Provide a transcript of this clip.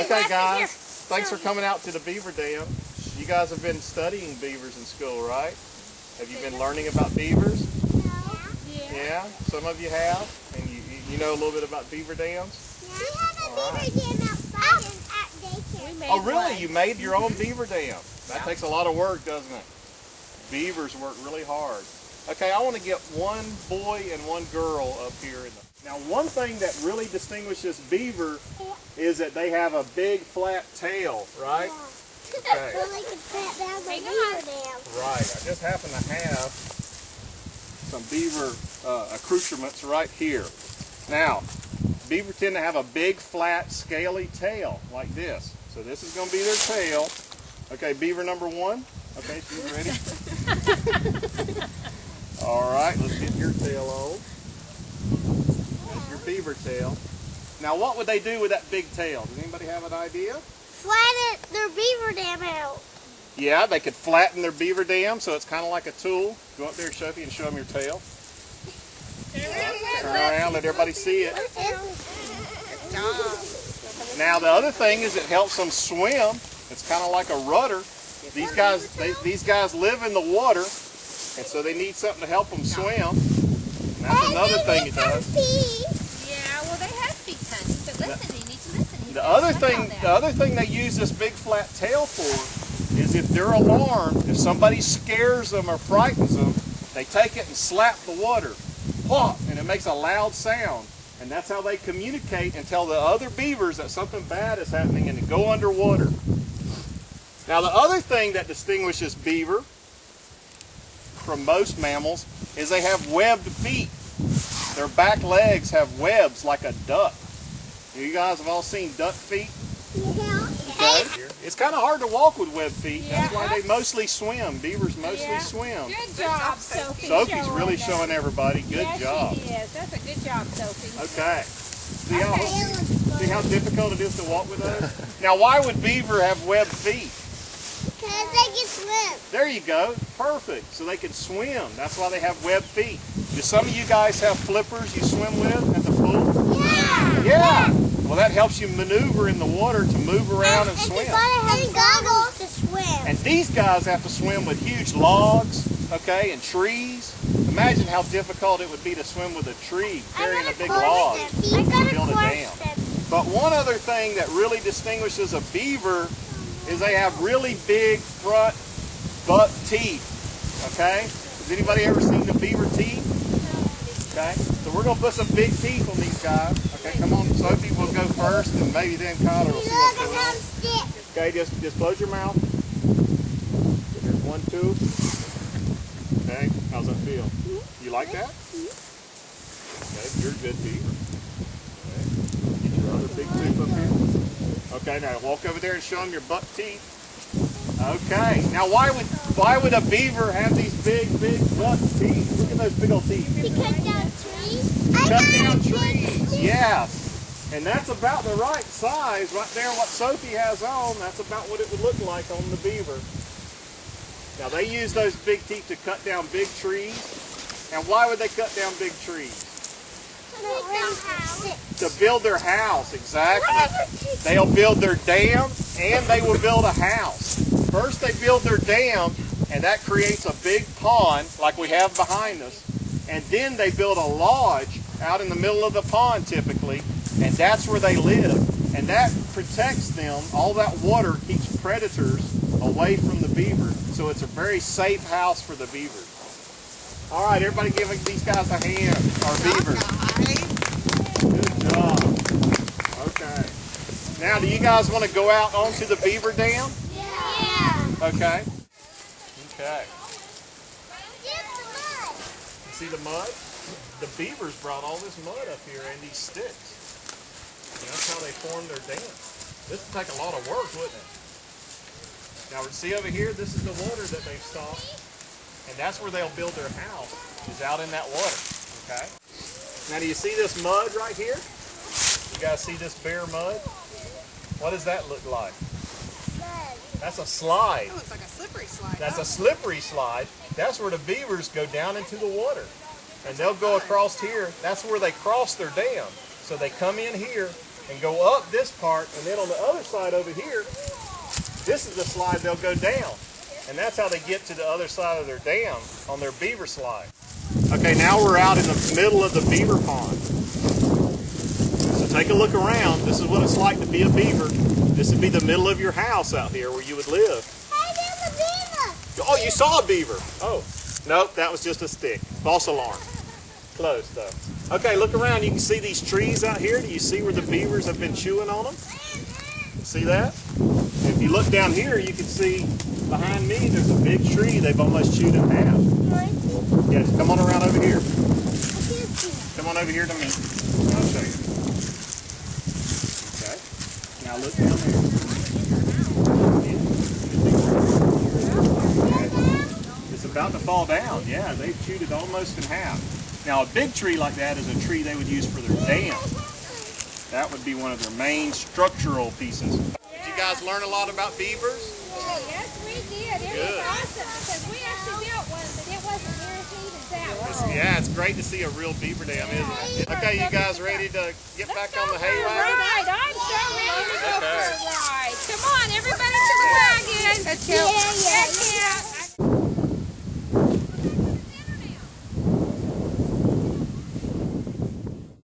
Okay, guys, thanks for coming out to the beaver dam. You guys have been studying beavers in school, right? Have you been learning about beavers? Yeah, some of you have, and you know a little bit about beaver dams? Yeah. We have a beaver dam outside at daycare. Oh, really? You made your own beaver dam? That takes a lot of work, doesn't it? Beavers work really hard. Okay, I want to get one boy and one girl up here. Now, one thing that really distinguishes beaver is that they have a big flat tail, right? Okay. So they can pat down the beaver dam. Right. I just happen to have some beaver accoutrements right here. Now, beaver tend to have a big, flat, scaly tail like this. So this is going to be their tail. Okay, beaver number one. Okay, she's ready. All right, let's get your tail on. There's your beaver tail. Now, what would they do with that big tail? Does anybody have an idea? Flatten their beaver dam out. Yeah, they could flatten their beaver dam, so it's kind of like a tool. Go up there, Sophie, and show them your tail. Turn around, let everybody see it. Now, the other thing is it helps them swim. It's kind of like a rudder. These guys live in the water, and so they need something to help them swim. And that's another thing it does. Yeah, well, they have feet, honey, but listen, you need to listen. The other thing they use this big flat tail for is if they're alarmed, if somebody scares them or frightens them, they take it and slap the water, plop, and it makes a loud sound. And that's how they communicate and tell the other beavers that something bad is happening and to go underwater. Now, the other thing that distinguishes beaver from most mammals is they have webbed feet. Their back legs have webs like a duck. You guys have all seen duck feet? Yeah. Okay. It's kind of hard to walk with webbed feet. That's why they mostly swim. Beavers mostly swim. Good job, Sophie. Sophie's really showing everybody. Good job. She is. That's a good job, Sophie. Okay. See how difficult it is to walk with those? Now, why would beaver have webbed feet? Because they can swim. There you go. Perfect. So they can swim. That's why they have webbed feet. Do some of you guys have flippers you swim with at the pool? Yeah. Yeah. Well, that helps you maneuver in the water to move around and swim. And you gotta have goggles to swim. And these guys have to swim with huge logs, okay, and trees. Imagine how difficult it would be to swim with a tree carrying a big log to build a dam. But one other thing that really distinguishes a beaver is they have really big front buck teeth, okay? Has anybody ever seen the beaver teeth? Okay, so we're going to put some big teeth on these guys. Okay, come on, Sophie, we'll go first, and maybe then Kyler will see what's going on. Okay, just close your mouth. There's one tooth. Okay, how's that feel? You like that? Okay, you're a good beaver. Okay, get your other big tooth up here. Okay, now walk over there and show them your buck teeth. Okay, now why would a beaver have these big buck teeth? Look at those big old teeth. To cut down trees? Cut down trees, yes. And that's about the right size right there. What Sophie has on, that's about what it would look like on the beaver. Now they use those big teeth to cut down big trees. And why would they cut down big trees? To build their house, exactly. They'll build their dam and they will build a house. First they build their dam, and that creates a big pond like we have behind us. And then they build a lodge out in the middle of the pond typically, and that's where they live. And that protects them. All that water keeps predators away from the beaver. So it's a very safe house for the beavers. All right, everybody give these guys a hand, our beavers. Good job. Okay. Now, do you guys want to go out onto the beaver dam? Yeah. Okay. Okay. You see the mud? The beavers brought all this mud up here and these sticks. And that's how they formed their dam. This would take a lot of work, wouldn't it? Now, see over here, this is the water that they've stopped. And that's where they'll build their house, is out in that water, okay? Now, do you see this mud right here? You guys see this bare mud? What does that look like? That's a slide. Oh, it's like a slippery slide. That's a slippery slide. That's where the beavers go down into the water. And they'll go across here. That's where they cross their dam. So they come in here, and go up this part, and then on the other side over here, this is the slide they'll go down. And that's how they get to the other side of their dam on their beaver slide. Okay, now we're out in the middle of the beaver pond. So take a look around. This is what it's like to be a beaver. This would be the middle of your house out here where you would live. Hey, there's a beaver. Oh, you saw a beaver. Oh, nope, that was just a stick. False alarm. Close though. Okay, look around. You can see these trees out here. Do you see where the beavers have been chewing on them? See that? If you look down here, you can see behind me there's a big tree they've almost chewed in half. Yes, come on around over here. Come on over here to me. I'll show you. Okay. Now look down there. Okay. It's about to fall down. Yeah, they've chewed it almost in half. Now a big tree like that is a tree they would use for their dam. That would be one of their main structural pieces. Did you guys learn a lot about beavers? Yes, we did. It was awesome because we actually built one, but it wasn't near as neat as that one. Yeah, it's great to see a real beaver dam, isn't it? Okay, you guys ready to get back on the hay wagon? Right, I'm so ready to go for a ride. Come on, everybody to the wagon. Let's go. Yeah.